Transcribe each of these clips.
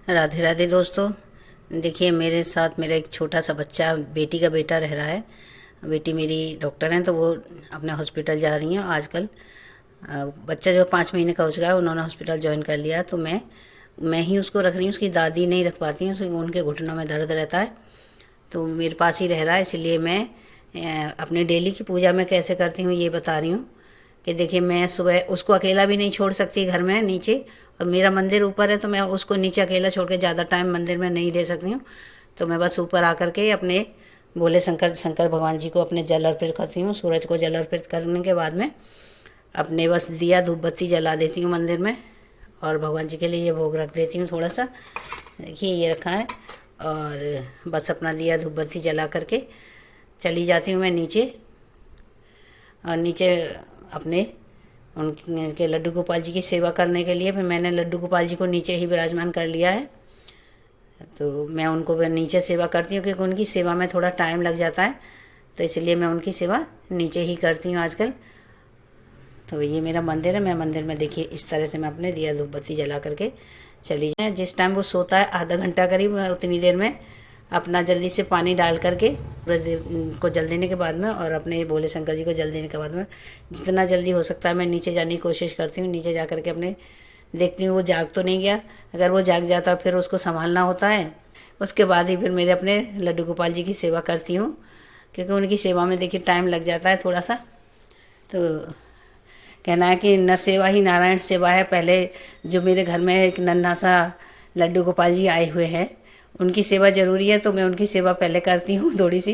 राधे राधे दोस्तों। देखिए, मेरे साथ मेरा एक छोटा सा बच्चा, बेटी का बेटा रह रहा है। बेटी मेरी डॉक्टर हैं, तो वो अपने हॉस्पिटल जा रही हैं आजकल। बच्चा जो 5 महीने का हो चुका है, उन्होंने हॉस्पिटल ज्वाइन कर लिया। तो मैं ही उसको रख रही हूँ। उसकी दादी नहीं रख पाती हैं, उनके घुटनों में दर्द रहता है, तो मेरे पास ही रह रहा है। इसलिए मैं अपनी डेली की पूजा में कैसे करती हूँ ये बता रही हूँ। कि देखिए, मैं सुबह उसको अकेला भी नहीं छोड़ सकती घर में नीचे, और मेरा मंदिर ऊपर है, तो मैं उसको नीचे अकेला छोड़ के ज़्यादा टाइम मंदिर में नहीं दे सकती हूँ। तो मैं बस ऊपर आकर के अपने भोले शंकर भगवान जी को अपने जल अर्पित करती हूँ। सूरज को जल अर्पित करने के बाद में अपने बस दिया धूप बत्ती जला देती हूँ मंदिर में, और भगवान जी के लिए ये भोग रख देती हूँ थोड़ा सा। देखिए, ये रखा है, और बस अपना दिया धूप बत्ती जला करके चली जाती हूँ मैं नीचे। और नीचे अपने उनके लड्डू गोपाल जी की सेवा करने के लिए फिर मैंने लड्डू गोपाल जी को नीचे ही विराजमान कर लिया है। तो मैं उनको नीचे सेवा करती हूँ, क्योंकि उनकी सेवा में थोड़ा टाइम लग जाता है, तो इसलिए मैं उनकी सेवा नीचे ही करती हूँ आजकल। तो ये मेरा मंदिर है। मैं मंदिर में देखिए इस तरह से मैं अपने दिया धूप बत्ती जला करके चली जाए। जिस टाइम वो सोता है, आधा घंटा करीब, मैं उतनी देर में अपना जल्दी से पानी डाल करके सूरज को जल देने के बाद में, और अपने भोले शंकर जी को जल देने के बाद में, जितना जल्दी हो सकता है मैं नीचे जाने की कोशिश करती हूँ। नीचे जा करके अपने देखती हूँ वो जाग तो नहीं गया। अगर वो जाग जाता फिर उसको संभालना होता है। उसके बाद ही फिर मेरे अपने लड्डू गोपाल जी की सेवा करती हूँ, क्योंकि उनकी सेवा में देखिए टाइम लग जाता है थोड़ा सा। तो कहना है कि नर सेवा ही नारायण सेवा है। पहले जो मेरे घर में एक नन्हा सा लड्डू गोपाल जी आए हुए हैं, उनकी सेवा ज़रूरी है, तो मैं उनकी सेवा पहले करती हूँ थोड़ी सी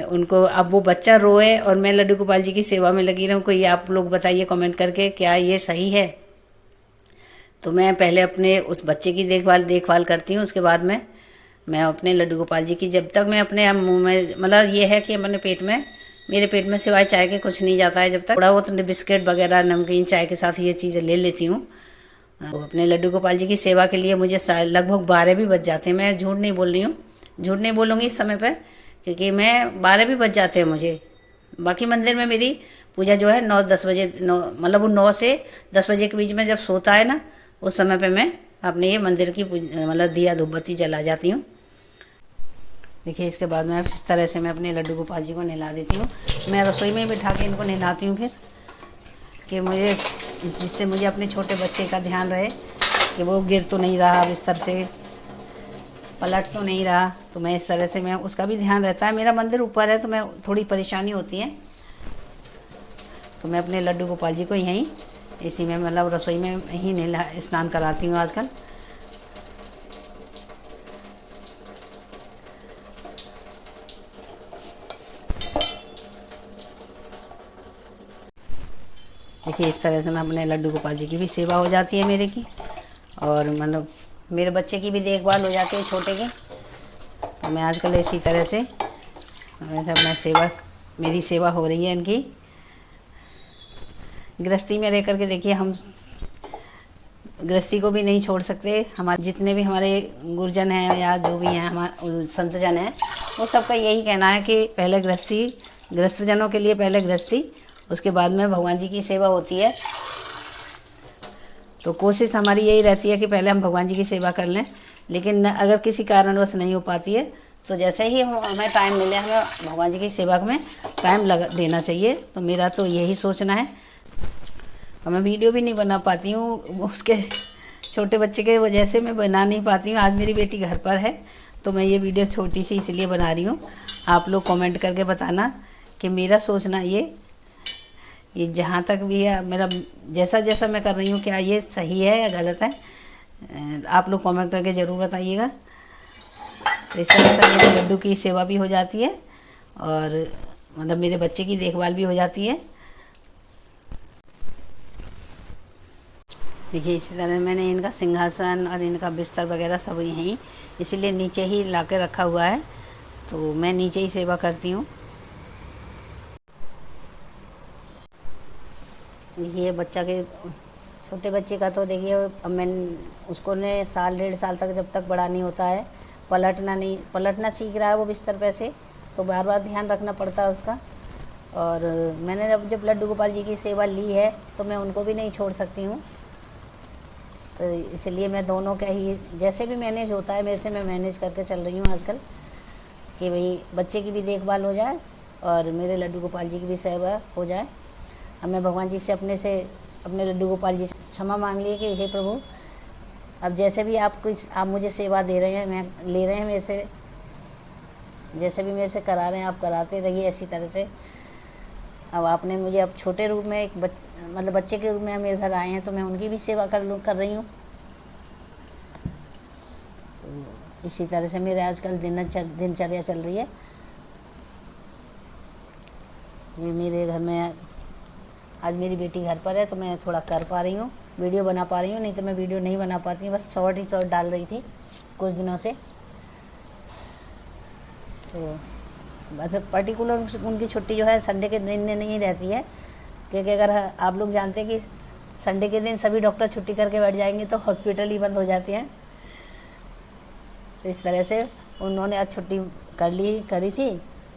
उनको। अब वो बच्चा रोए और मैं लड्डू गोपाल जी की सेवा में लगी रहूँ, कोई आप लोग बताइए कमेंट करके, क्या ये सही है? तो मैं पहले अपने उस बच्चे की देखभाल करती हूँ। उसके बाद में मैं अपने लड्डू गोपाल जी की, जब तक मैं अपने मुँह में, मतलब ये है कि अपने पेट में, मेरे पेट में सिवाय चाय के कुछ नहीं जाता है। जब तक थोड़ा बहुत बिस्किट वगैरह, नमकीन, चाय के साथ ये चीज़ें ले लेती हूँ। तो अपने लड्डू गोपाल जी की सेवा के लिए मुझे लगभग 12 भी बज जाते हैं। मैं झूठ नहीं बोल रही हूँ, झूठ नहीं बोलूँगी इस समय पर, क्योंकि मैं 12 भी बज जाते हैं मुझे। बाकी मंदिर में मेरी पूजा जो है 9-10 बजे, मतलब वो 9 से 10 बजे के बीच में जब सोता है ना, उस समय पे मैं अपने ये मंदिर की मतलब दिया धूप बत्ती जला जाती हूँ। देखिए, इसके बाद में इस तरह से मैं अपने लड्डू गोपाल जी को नहला देती हूँ। मैं रसोई में बिठा के इनको नहलाती हूँ फिर, कि मुझे, जिससे मुझे अपने छोटे बच्चे का ध्यान रहे कि वो गिर तो नहीं रहा, बिस्तर से पलट तो नहीं रहा। तो मैं इस तरह से, मैं उसका भी ध्यान रहता है। मेरा मंदिर ऊपर है, तो मैं थोड़ी परेशानी होती है, तो मैं अपने लड्डू गोपाल जी को यहीं इसी में, मतलब रसोई में ही स्नान कराती हूँ आजकल। देखिए, इस तरह से मैं अपने लड्डू गोपाल जी की भी सेवा हो जाती है मेरे की, और मतलब मेरे बच्चे की भी देखभाल हो जाती है, छोटे की। तो मैं आजकल इसी तरह से मेरी सेवा हो रही है इनकी। गृहस्थी में रह करके देखिए, हम गृहस्थी को भी नहीं छोड़ सकते। हमारे जितने भी हमारे गुरुजन हैं या जो भी हैं हमारे संतजन हैं, वो सबका यही कहना है कि पहले गृहस्थजनों के लिए पहले गृहस्थी, उसके बाद में भगवान जी की सेवा होती है। तो कोशिश हमारी यही रहती है कि पहले हम भगवान जी की सेवा कर लें, लेकिन अगर किसी कारणवश नहीं हो पाती है, तो जैसे ही हमें टाइम मिले, हमें भगवान जी की सेवा में टाइम देना चाहिए। तो मेरा तो यही सोचना है। और मैं वीडियो भी नहीं बना पाती हूँ, उसके छोटे बच्चे के वजह से मैं बना नहीं पाती हूँ। आज मेरी बेटी घर पर है, तो मैं ये वीडियो छोटी सी इसलिए बना रही हूँ। आप लोग कमेंट करके बताना कि मेरा सोचना ये जहाँ तक भी है, मेरा जैसा जैसा मैं कर रही हूँ, क्या ये सही है या गलत है, आप लोग कमेंट करके ज़रूर बताइएगा। तो इस तरह से मेरे लड्डू की सेवा भी हो जाती है, और मतलब मेरे बच्चे की देखभाल भी हो जाती है। देखिए, इसी तरह मैंने इनका सिंहासन और इनका बिस्तर वगैरह सब यहीं, इसीलिए नीचे ही ला के रखा हुआ है, तो मैं नीचे ही सेवा करती हूँ। ये छोटे बच्चे का तो देखिए, अब मैं उसको ने 1.5 साल तक, जब तक बड़ा नहीं होता है, पलटना सीख रहा है वो बिस्तर पे से, तो बार बार ध्यान रखना पड़ता है उसका। और मैंने जब लड्डू गोपाल जी की सेवा ली है, तो मैं उनको भी नहीं छोड़ सकती हूँ। तो इसलिए मैं दोनों का ही जैसे भी मैनेज होता है मेरे से, मैं मैनेज करके चल रही हूँ आजकल, कि भाई बच्चे की भी देखभाल हो जाए और मेरे लड्डू गोपाल जी की भी सेवा हो जाए। अब मैं भगवान जी से अपने लड्डू गोपाल जी से क्षमा मांग लिए कि हे प्रभु, अब जैसे भी आप मुझे सेवा दे रहे हैं, मैं ले रहे हैं मेरे से, जैसे भी मेरे से करा रहे हैं आप कराते रहिए ऐसी तरह से। अब आपने मुझे अब छोटे रूप में मतलब बच्चे के रूप में मेरे घर आए हैं, तो मैं उनकी भी सेवा कर रही हूँ। तो इसी तरह से मेरे आजकल दिनचर्या चल रही है। ये मेरे घर में आज मेरी बेटी घर पर है तो मैं थोड़ा कर पा रही हूँ, वीडियो बना पा रही हूँ, नहीं तो मैं वीडियो नहीं बना पाती हूँ, बस शॉर्ट ही शॉर्ट डाल रही थी कुछ दिनों से। तो बस पर्टिकुलर उनकी छुट्टी जो है संडे के दिन में नहीं रहती है, क्योंकि अगर आप लोग जानते हैं कि संडे के दिन सभी डॉक्टर छुट्टी करके बैठ जाएंगे तो हॉस्पिटल ही बंद हो जाते हैं। तो इस तरह से उन्होंने आज छुट्टी करी थी।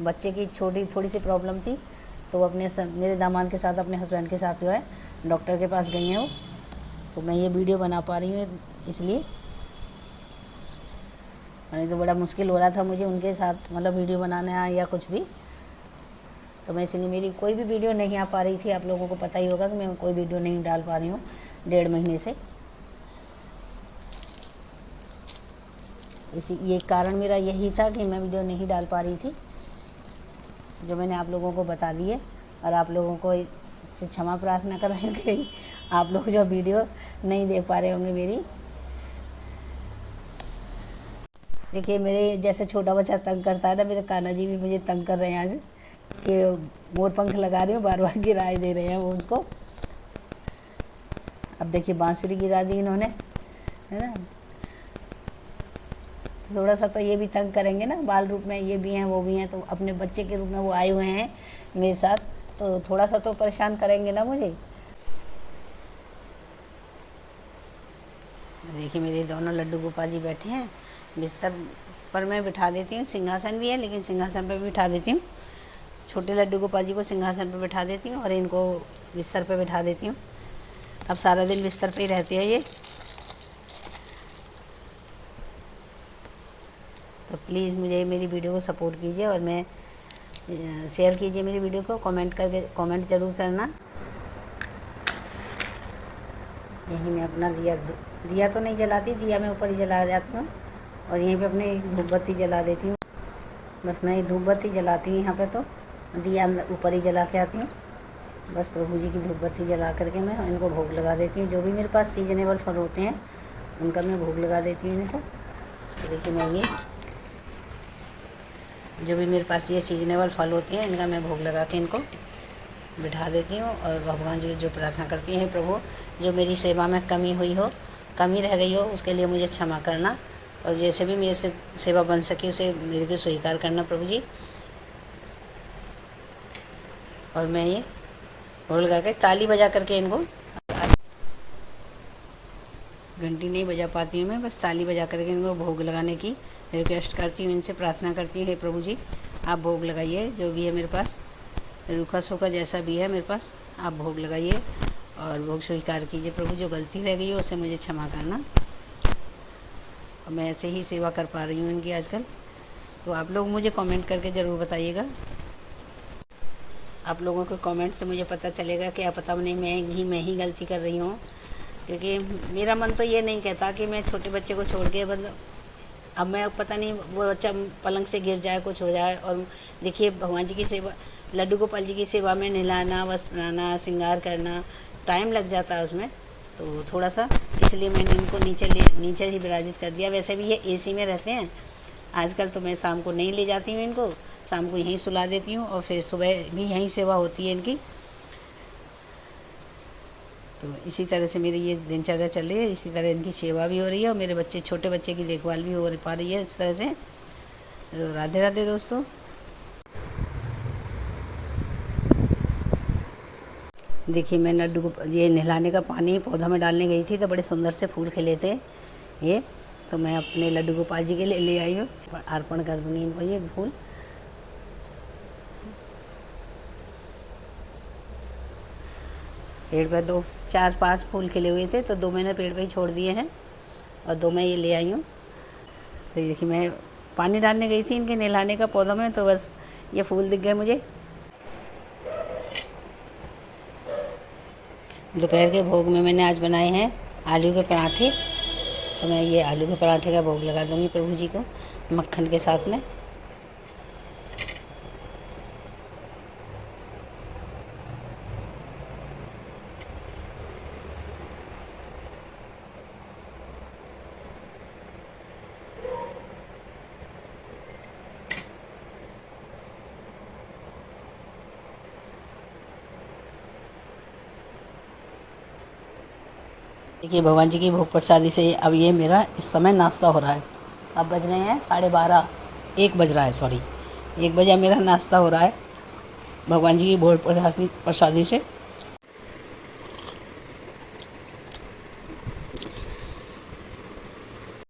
बच्चे की थोड़ी सी प्रॉब्लम थी, तो वो मेरे दामाद के साथ, अपने हस्बैंड के साथ जो है डॉक्टर के पास गई हैं वो। तो मैं ये वीडियो बना पा रही हूँ इसलिए, नहीं तो बड़ा मुश्किल हो रहा था मुझे उनके साथ मतलब वीडियो बनाना या कुछ भी। तो मैं इसलिए मेरी कोई भी वीडियो नहीं आ पा रही थी। आप लोगों को पता ही होगा कि मैं कोई वीडियो नहीं डाल पा रही हूँ 1.5 महीने से। ये कारण मेरा यही था कि मैं वीडियो नहीं डाल पा रही थी, जो मैंने आप लोगों को बता दिए। और आप लोगों को इससे क्षमा प्रार्थना कर रही हूँ कि आप लोग जो वीडियो नहीं देख पा रहे होंगे मेरी। देखिए मेरे जैसे छोटा बच्चा तंग करता है ना, मेरे कान्हा जी भी मुझे तंग कर रहे हैं आज, कि मोर पंख लगा रही हूँ, बार बार गिराए दे रहे हैं वो उसको। अब देखिए बांसुरी गिरा दी इन्होंने, है ना। थोड़ा सा तो ये भी तंग करेंगे ना, बाल रूप में ये भी हैं वो भी हैं, तो अपने बच्चे के रूप में वो आए हुए हैं मेरे साथ, तो थोड़ा सा तो परेशान करेंगे ना मुझे। देखिए मेरे दोनों लड्डू गोपाल जी बैठे हैं बिस्तर पर, मैं बिठा देती हूँ, सिंहासन भी है लेकिन सिंहासन पर बिठा देती हूँ। छोटे लड्डू गोपाल जी को सिंहासन पर बिठा देती हूँ और इनको बिस्तर पर बिठा देती हूँ। अब सारा दिन बिस्तर पे ही रहते हैं ये। तो प्लीज़ मुझे मेरी वीडियो को सपोर्ट कीजिए और मैं शेयर कीजिए मेरी वीडियो को, कमेंट ज़रूर करना। यहीं मैं अपना दिया तो नहीं जलाती, दिया मैं ऊपर ही जला जाती हूँ और यहीं पे अपने एक धूप बत्ती जला देती हूँ। बस मैं धूप बत्ती जलाती हूँ यहाँ पे, तो दिया ऊपर ही जला के आती हूँ। बस प्रभु जी की धूप बत्ती जला करके मैं इनको भोग लगा देती हूँ। जो भी मेरे पास सीजनेबल फल होते हैं उनका मैं भोग लगा देती हूँ इनको। तो देखिए मैं ये जो भी मेरे पास ये सीजनेबल फल होते हैं इनका मैं भोग लगा के इनको बिठा देती हूँ और भगवान जी जो प्रार्थना करती हैं, प्रभु जो मेरी सेवा में कमी रह गई हो उसके लिए मुझे क्षमा करना, और जैसे भी मेरे से सेवा बन सके उसे मेरे को स्वीकार करना प्रभु जी। और मैं ये भोग लगा के ताली बजा करके इनको, घंटी नहीं बजा पाती हूँ मैं, बस ताली बजा करके इनको भोग लगाने की रिक्वेस्ट करती हूँ, इनसे प्रार्थना करती हूँ, हे प्रभु जी आप भोग लगाइए, जो भी है मेरे पास रूखा सूखा जैसा भी है मेरे पास आप भोग लगाइए और भोग स्वीकार कीजिए प्रभु। जो गलती रह गई है उसे मुझे क्षमा करना। और मैं ऐसे ही सेवा कर पा रही हूँ इनकी आजकल। तो आप लोग मुझे कमेंट करके ज़रूर बताइएगा। आप लोगों के कमेंट से मुझे पता चलेगा कि आप पता नहीं मैं ही गलती कर रही हूँ, क्योंकि मेरा मन तो ये नहीं कहता कि मैं छोटे बच्चे को छोड़ के मतलब अब मैं पता नहीं वो बच्चा पलंग से गिर जाए कुछ हो जाए। और देखिए भगवान जी की सेवा, लड्डू गोपाल जी की सेवा में नहलाना, वस्त्र बनाना, श्रृंगार करना टाइम लग जाता है उसमें, तो थोड़ा सा इसलिए मैंने इनको नीचे ही विराजित कर दिया। वैसे भी ये एसी में रहते हैं आजकल, तो मैं शाम को नहीं ले जाती हूँ इनको, शाम को यहीं सुला देती हूँ और फिर सुबह भी यहीं सेवा होती है इनकी। तो इसी तरह से मेरी ये दिनचर्या चल रही है, इसी तरह इनकी सेवा भी हो रही है और मेरे छोटे बच्चे की देखभाल भी हो पा रही है इस तरह से। तो राधे राधे दोस्तों। देखिए मैं लड्डू को ये नहलाने का पानी पौधा में डालने गई थी, तो बड़े सुंदर से फूल खिले थे ये, तो मैं अपने लड्डू गोपाल जी के लिए ले आई हूँ, अर्पण कर दूँगी इनको ये फूल। पेड़ पर 2 4 5 फूल खिले हुए थे, तो 2 मैंने पेड़ पे ही छोड़ दिए हैं और 2 मैं ये ले आई हूँ। तो ये देखिए, मैं पानी डालने गई थी इनके नहलाने का पौधों में, तो बस ये फूल दिख गए मुझे। दोपहर के भोग में मैंने आज बनाए हैं आलू के पराठे, तो मैं ये आलू के पराठे का भोग लगा दूँगी प्रभु जी को मक्खन के साथ में। देखिए, भगवान जी की भोग प्रसादी से अब ये मेरा इस समय नाश्ता हो रहा है। अब बज रहे हैं 12:30, 1 बज रहा है, सॉरी 1 बजे मेरा नाश्ता हो रहा है भगवान जी की भोग प्रसादी से।